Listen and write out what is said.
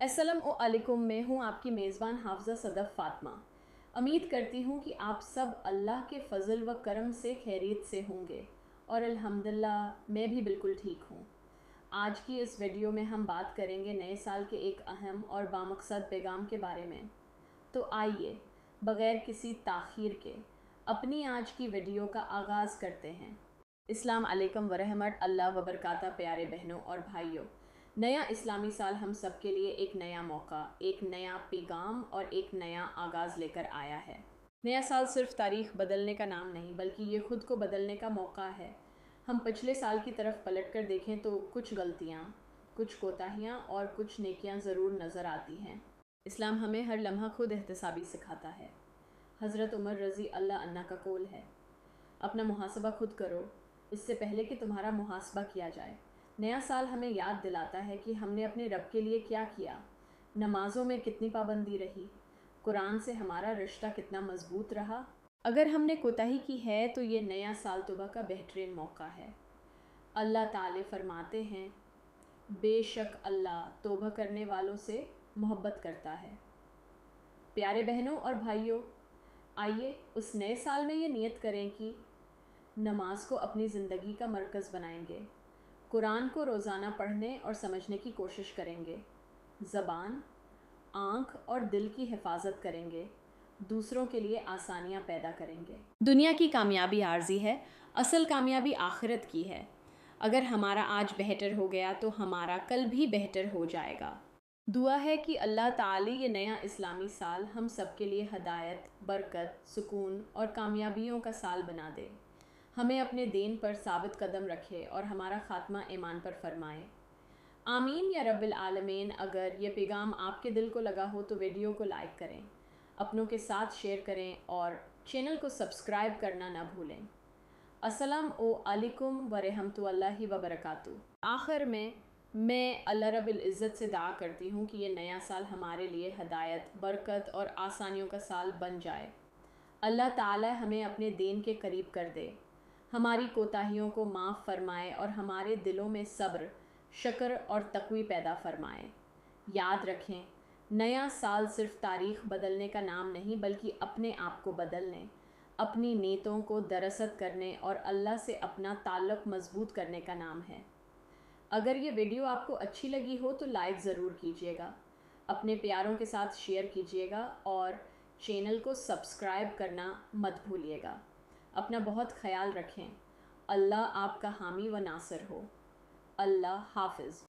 अस्सलामु अलैकुम, मैं हूँ आपकी मेज़बान हाफ़िज़ा सदफ़ फ़ातिमा। उम्मीद करती हूँ कि आप सब अल्लाह के फ़ज़ल व करम से खैरियत से होंगे और अल्हम्दुलिल्लाह मैं भी बिल्कुल ठीक हूँ। आज की इस वीडियो में हम बात करेंगे नए साल के एक अहम और बामक़सद पैगाम के बारे में। तो आइए बग़ैर किसी ताख़ीर के अपनी आज की वीडियो का आगाज़ करते हैं। अस्सलाम अलैकुम वरहमतुल्लाह व बरकातहू। प्यारे बहनों और भाइयों, नया इस्लामी साल हम सब के लिए एक नया मौका, एक नया पैगाम और एक नया आगाज़ लेकर आया है। नया साल सिर्फ तारीख़ बदलने का नाम नहीं बल्कि ये ख़ुद को बदलने का मौका है। हम पिछले साल की तरफ पलट कर देखें तो कुछ गलतियाँ, कुछ कोताहियाँ और कुछ नेकियाँ ज़रूर नज़र आती हैं। इस्लाम हमें हर लम्हा खुद एहतसाबी सिखाता है। हज़रत उमर रज़ी अल्लाह अन्हा का कौल है, अपना मुहासबा खुद करो इससे पहले कि तुम्हारा मुहासबा किया जाए। नया साल हमें याद दिलाता है कि हमने अपने रब के लिए क्या किया, नमाज़ों में कितनी पाबंदी रही, कुरान से हमारा रिश्ता कितना मज़बूत रहा। अगर हमने कोताही की है तो ये नया साल तौबा का बेहतरीन मौका है। अल्लाह ताला फरमाते हैं, बेशक अल्लाह तौबा करने वालों से मोहब्बत करता है। प्यारे बहनों और भाइयों, आइए उस नए साल में ये नियत करें कि नमाज को अपनी ज़िंदगी का मरकज़ बनाएंगे, कुरान को रोज़ाना पढ़ने और समझने की कोशिश करेंगे, ज़बान, आँख और दिल की हिफाजत करेंगे, दूसरों के लिए आसानियाँ पैदा करेंगे। दुनिया की कामयाबी आर्जी है, असल कामयाबी आखिरत की है। अगर हमारा आज बेहतर हो गया तो हमारा कल भी बेहतर हो जाएगा। दुआ है कि अल्लाह ताला ये नया इस्लामी साल हम सब के लिए हदायत, बरकत, सुकून और कामयाबियों का साल बना दे। हमें अपने दीन पर साबित कदम रखे और हमारा ख़ात्मा ईमान पर फरमाए। आमीन या रब्बिल आलमीन। अगर ये पैगाम आपके दिल को लगा हो तो वीडियो को लाइक करें, अपनों के साथ शेयर करें और चैनल को सब्सक्राइब करना ना भूलें। अस्सलामु अलैकुम वरहमतुल्लाहि व बरकातहू। आखिर में मैं अल्लाह रब्बिल इज़्ज़त से दुआ करती हूँ कि ये नया साल हमारे लिए हदायत, बरकत और आसानियों का साल बन जाए। अल्लाह ताला हमें अपने दीन के करीब कर दे, हमारी कोताहियों को माफ़ फरमाए और हमारे दिलों में सब्र, शक्र और तक़वी पैदा फरमाए। याद रखें, नया साल सिर्फ तारीख़ बदलने का नाम नहीं बल्कि अपने आप को बदलने, अपनी नीयतों को दरअसत करने और अल्लाह से अपना ताल्लुक़ मज़बूत करने का नाम है। अगर ये वीडियो आपको अच्छी लगी हो तो लाइक ज़रूर कीजिएगा, अपने प्यारों के साथ शेयर कीजिएगा और चैनल को सब्सक्राइब करना मत भूलिएगा। अपना बहुत ख्याल रखें। अल्लाह आपका हामी व नासिर हो। अल्लाह हाफ़िज़।